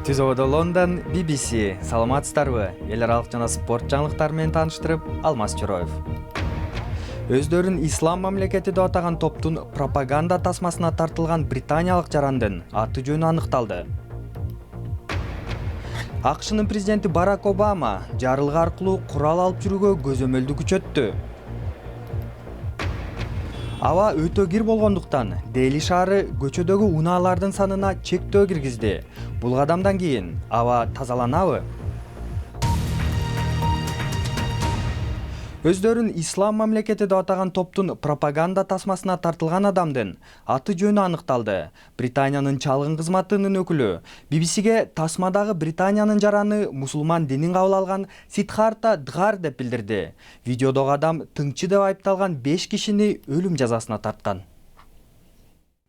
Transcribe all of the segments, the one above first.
Түз абада Лондон, BBC, саламатсыздарбы? Эл аралык жана спорт жаңылыктары менен тааныштырып, Алмаз Чороев. Өздөрүн ислам мамлекети деп атаган топтун пропаганда тасмасына тартылган британиялык жарандын аты жөнү аныкталды. АКШнын президенти Барак Обама жарылга аркылуу курал алып жүрүүгө көзөмөлдү күчөттү. Аба өтө кир болгондуктан Дели шаары көчөдөгү унаалардын санына чектөө киргизди. Бул кадамдан кийин аба тазаланабы? Өздөрүн ислам мамлекети деп атаган топтун пропаганда тасмасына тартылган адамдын аты жөнү аныкталды. Британиянын чалгын кызматынын өкүлү BBC'ге тасмадагы Британиянын жараны мусулман динин кабыл алган Сиддхарта Дхар деп билдирди. Видеодогу адам тыңчы деп айыпталган 5 кишини өлүм жазасына тарткан.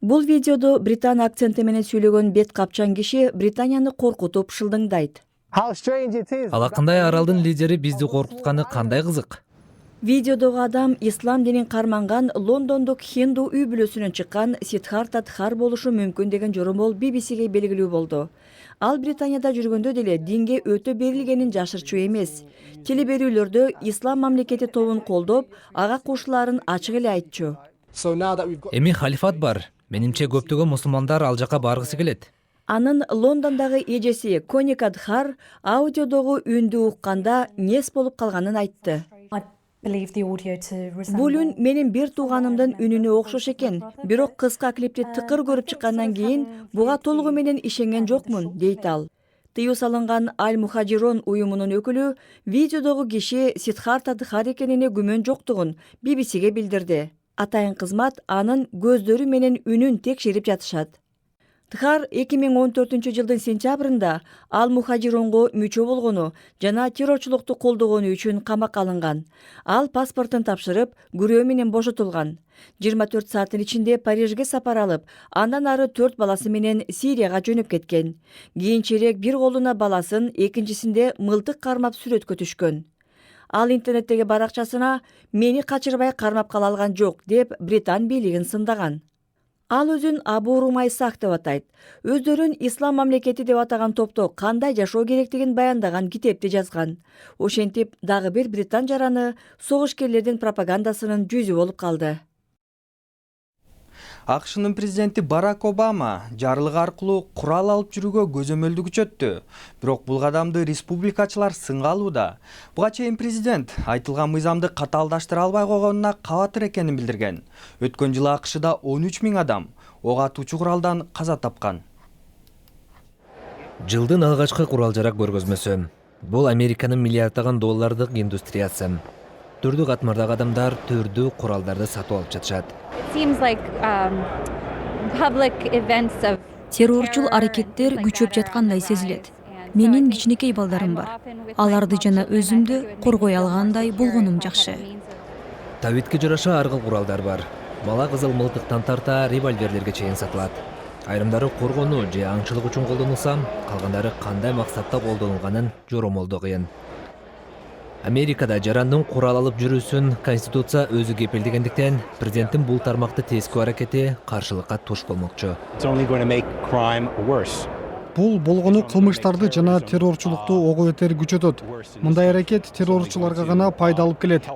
Бул видеодо британ акценти менен сүйлөгөн бет капчан киши Британияны коркутуп шылдыңдайт. Алакандай аралдын лидери бизди коркутканы кандай кызык. Видеодогу адам ислам динин карманган лондондук хинду үй бүлөсүнөн чыккан Сиддхарта Дхар болушу мүмкүн деген жоромол BBC'ге белгилүү болду. Ал Британияда жүргөндө деле динге өтө берилгенин жашырчу эмес. Телеберүүлөрдө ислам мамлекети тобун колдоп, ага кошулаарын ачык эле айтчу. Эми халифат бар. Менимче көптөгөн мусулмандар ал жака баргысы келет. Анын Лондондогу эжеси Коника Дхар аудиодогу үндү укканда нес болуп калганын айтты. Бул үн менин бир тууганымдын үнүнө окшош экен, бирок кыска клипти тыкыр көрүп чыккандан кийин буга толугу менен ишенген жокмун, дейт ал. Тыюу салынган Аль-Мухажирон уюмунун өкүлү видеодогу киши Сиддхарта Дхар экенине күмөн жоктугун BBC'ге билдирди. Атайын кызмат анын көздөрү менен үнүн текшерип жатышат. Дхар 2014 жылдын сентябрында Аль-Мухажиронго мүчө болгону жана террорчулукту колдогону үчүн камакка алынган. Ал паспортун тапшырып, күрөө менен бошотулган. 24 сааттын ичинде Парижге сапар алып, андан ары 4 баласы менен Сирияга жөнөп кеткен. Кийинчерээк бир колуна баласын, экинчисинде мылтык кармап сүрөткө түшкөн. Ал интернеттеги баракчасына «Мени качырбай кармап кала алган жок» деп Британ бийлигин сындаган. Ал өзүн Абу Румайсах деп атайт. Өздөрүн ислам мамлекети деп атаган топто кандай жашоо керектигин баяндаган китепти жазган. Ошентип, дагы бир британ жараны согушкерлердин пропагандасынын жүзү болуп калды. АКШнын президенти Барак Обама жарылга аркылуу курал алып жүрүүгө көзөмөлдү күчөттү. Бирок бул кадамды республикачылар сынга алууда. Буга чейин президент айтылган мыйзамды катаалдаштыра албай койгонуна кабатыр экенин билдирген. Өткөн жылы АКШда 13 000 адам ок атуучу куралдан каза тапкан. Жылдын алгачкы курал-жарак көргөзмөсү. Бул Американын миллиарддаган доллардык индустриясы. Түрдүү катмардагы адамдар түрдүү куралдарды сатып алып жатышат. Террорчул аракеттер күчөп жаткандай сезилет. Менин кичинекей балдарым бар. Аларды жана өзүмдү коргой алгандай болгонум жакшы. Табитке жараша ар кыл куралдар бар. Бала кызыл мылтыктан тарта револьверлерге чейин сатылат. Айрымдары коргонуу же аңчылык үчүн колдонулса, калгандары кандай максатта колдонулганын жоромолдоо кыйын. Америкада жарандын курал алып жүрүүсүн Конституция өзү кепилдегендиктен, президенттин бул тармакты тескөө аракети каршылыкка туш болмокчу. Бул болгону кылмыштарды жана террорчулукту ого бетер күчөтөт. Мындай аракет террорчуларга гана пайда алып келет.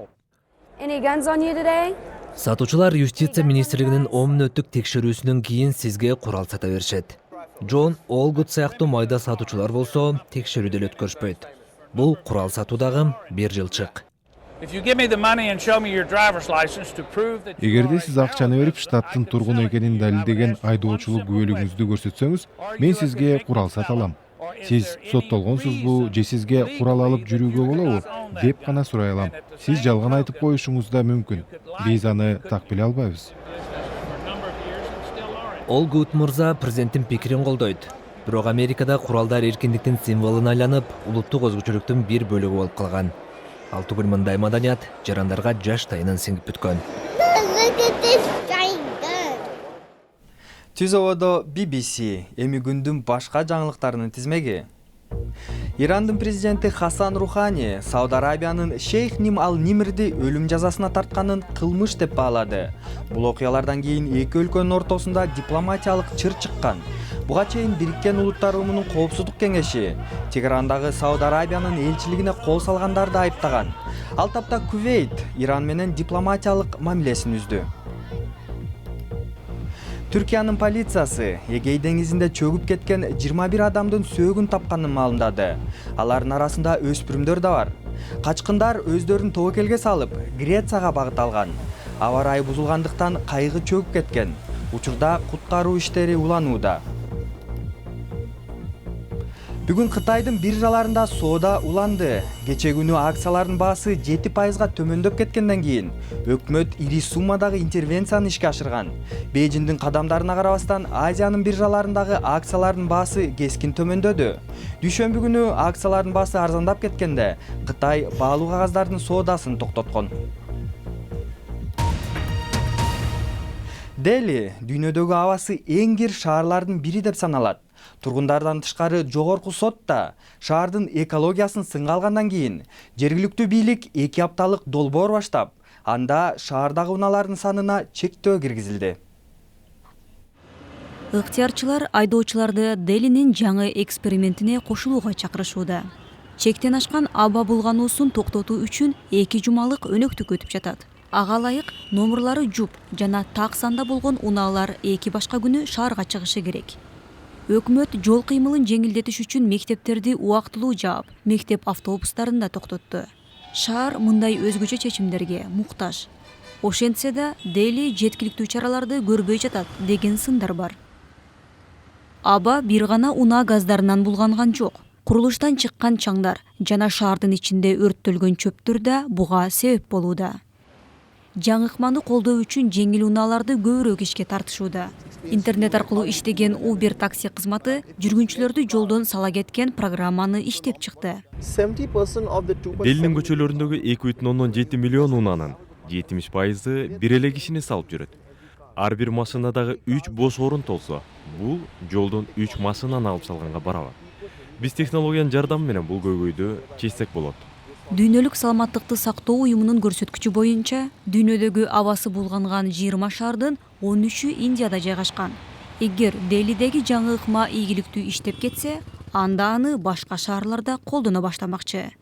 Сатуучулар юстиция министрлигинин 10 мүнөттүк текшерүүсүнөн кийин сизге курал сата беришет. Джон Олгут сыяктуу майда сатуучулар болсо текшерүүдө эле өткөрүшпөйт. Бул курал сатуудагы бир жылчык. Эгерде сиз акчаны берип штаттын тургуну экенин далилдеген айдоочулук күбөлүгүңүздү көрсөтсөңүз, мен сизге курал сата алам. Сиз соттолгонсузбу же сизге курал алып жүрүүгө болобу деп гана сурай алам. Сиз жалган айтып коюшуңуз да мүмкүн. Биз аны так биле албайбыз. Олгут мырза президенттин пикирин колдойт. Бирок Америкада куралдар эркиндиктин символуна айланып, улуттук өзгөчөлүктүн бир бөлүгү болуп калган. Ал түгүл мындай маданият жарандарга жаштайынан сиңип бүткөн. Түз абада BBC, эми күндүн башка жаңылыктарынын тизмеги. Ирандын президенти Хасан Рухани Сауд Арабиянын Шейх Ним Ал-Нимрди өлүм жазасына тартканын кылмыш деп баалады. Бул окуялардан кийин эки өлкөнүн ортосунда дипломатиялык чыр чыккан. Буга чейин Бириккен Улуттар Уюмунун Коопсуздук кеңеши Тегерандагы Сауд Арабиянын элчилигине кол салгандарды айыптаган. Ал тапта Кувейт Иран менен дипломатиялык мамилесин үздү. Түркиянын полициясы Эгей деңизинде чөгүп кеткен 21 адамдын сөөгүн тапканын маалымдады. Алардын арасында өспүрүмдөр да бар. Качкындар өздөрүн тобокелге салып, Грецияга багыт алган. Аба ырайы бузулгандыктан кайыгы чөгүп кеткен. Учурда куткаруу иштери уланууда. Бүгүн Кытайдын биржаларында соода уланды. Кече күнү акциялардын баасы 7%га төмөндөп кеткенден кийин өкмөт ири суммадагы интервенцияны ишке ашырган. Бейжиңдин кадамдарына карабастан Азиянын биржаларындагы акциялардын баасы кескин төмөндөдү. Дүйшөмбү күнү акциялардын баасы арзандап кеткенде Кытай баалуу кагаздардын соодасын токтоткон. Дели дүйнөдөгү абасы эң кир шаарлардын бири деп саналат. Тургундардан тышкары жогорку сот да шаардын экологиясын сынга алгандан кийин жергиликтүү бийлик 2 апталык долбоор баштап, анда шаардагы унаалардын санына чектөө киргизилди. Ыктыярчылар айдоочуларды Делинин жаңы экспериментине кошулууга чакырышууда. Чектен ашкан аба булгануусун токтотуу үчүн 2 жумалык өнөктүк өтүп жатат. Ага ылайык номурлары жуп жана так санда болгон унаалар 2 башка күнү шаарга чыгышы керек. Өкмөт жол кыймылын жеңилдетиш үчүн мектептерди убактылуу жаап, мектеп автобустарын да токтотту. Шаар мындай өзгөчө чечимдерге муктаж. Ошентсе да Дели жеткиликтүү чараларды көрбөй жатат деген сындар бар. Аба бир гана унаа газдарынан булганган жок. Курулуштан чыккан чаңдар жана шаардын ичинде өрттөлгөн чөптөр да буга себеп болууда. Жаңыкманы колдоо үчүн жеңил унааларды көбүрөөк ишке тартышууда. Интернет аркылуу иштеген Uber такси кызматы жүргүнчүлөрдү жолдон сала кеткен программаны иштеп чыкты. Делинин көчөлөрүндөгү 2,7 миллион унаанын 70%ы бир эле кишини салып жүрөт. Ар бир машинадагы 3 бош орун толсо, бул жолдон 3 машинаны алып салганга барабар. Биз технологиянын жардамы менен бул көйгөйдү чечсек болот. Дүйнөлүк саламаттыкты сактоо уюмунун көрсөткүчү боюнча, дүйнөдөгү абасы булганган 20 шаардын 13-ү Индияда жайгашкан. Эгер Делидеги жаңы ыкма ийгиликтүү иштеп кетсе, анда аны башка шаарларда колдоно баштамакчы.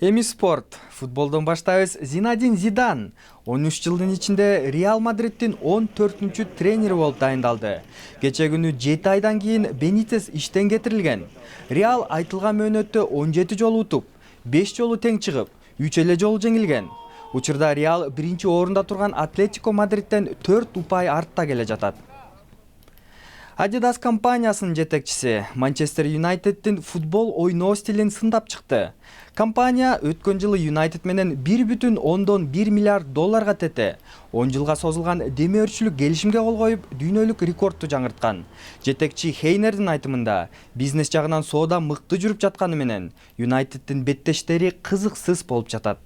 Эми спорт. Футболдон баштайбыз. Зинадин Зидан 13 жылдын ичинде Реал Мадридтин 14-чү тренери болуп дайындалды. Кече күнү 7 айдан кийин Бенитес иштен кетирилген. Реал айтылган мөөнөттө 17 жолу утуп, 5 жолу тең чыгып, 3 эле жолу жеңилген. Учурда Реал биринчи орунда турган Атлетико Мадридтен 4 упай артта келе жатат. Adidas компаниясынын жетекчиси Манчестер Юнайтеддин футбол ойноо стилин сындап чыкты. Компания өткөн жылы Юнайтед менен 1,1 миллиард долларга тете 10 жылга созулган демөөрчүлүк келишимге кол коюп, дүйнөлүк рекордту жаңырткан. Жетекчи Хейнердин айтымында, бизнес жагынан соода мыкты жүрүп жатканы менен Юнайтеддин беттештери кызыксыз болуп жатат.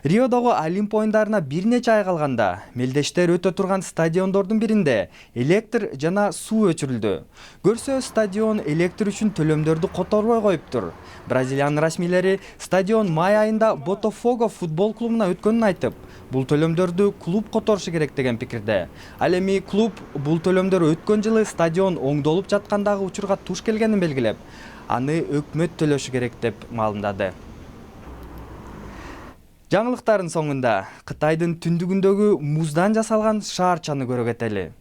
Риодогу Олимп оюндарына бир нече ай калганда, мелдештер өтө турган стадиондордун биринде электр жана суу өчүрүлдү. Көрсө, стадион электр үчүн төлөмдөрдү которбой коюптур. Бразилиянын расмийлери стадион май айында Ботафого футбол клубуна өткөнүн айтып, бул төлөмдөрдү клуб которушу керек деген пикирде. Ал эми клуб бул төлөмдөр өткөн жылы стадион оңдолуп жаткандагы учурга туш келгенин белгилеп, аны өкмөт төлөшү керек деп маалымдады. Жаңылыктардын соңунда Кытайдын түндүгүндөгү муздан жасалган шаарчаны көрө кетели.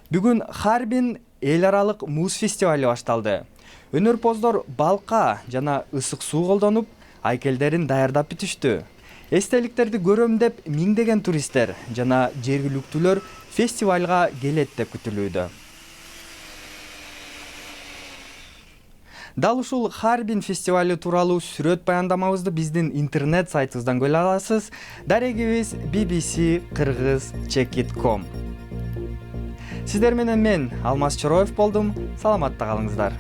Бүгүн Харбин эл аралык муз фестивали башталды. Өнөрпоздор балка жана ысык суу колдонуп, айкелдерин даярдап бүтүштү. Эстеликтерди көрөм деп миңдеген туристтер жана жергиликтүүлөр фестивалга келет деп күтүлүүдө. Дал ушул Харбин фестивали тууралуу сүрөт баяндамабызды биздин интернет сайтыбыздан көрө аласыз. Дарегибиз bbc-kyrgyz.com. Сиздер менен мен Алмаз Чороев болдум. Саламатта калыңыздар.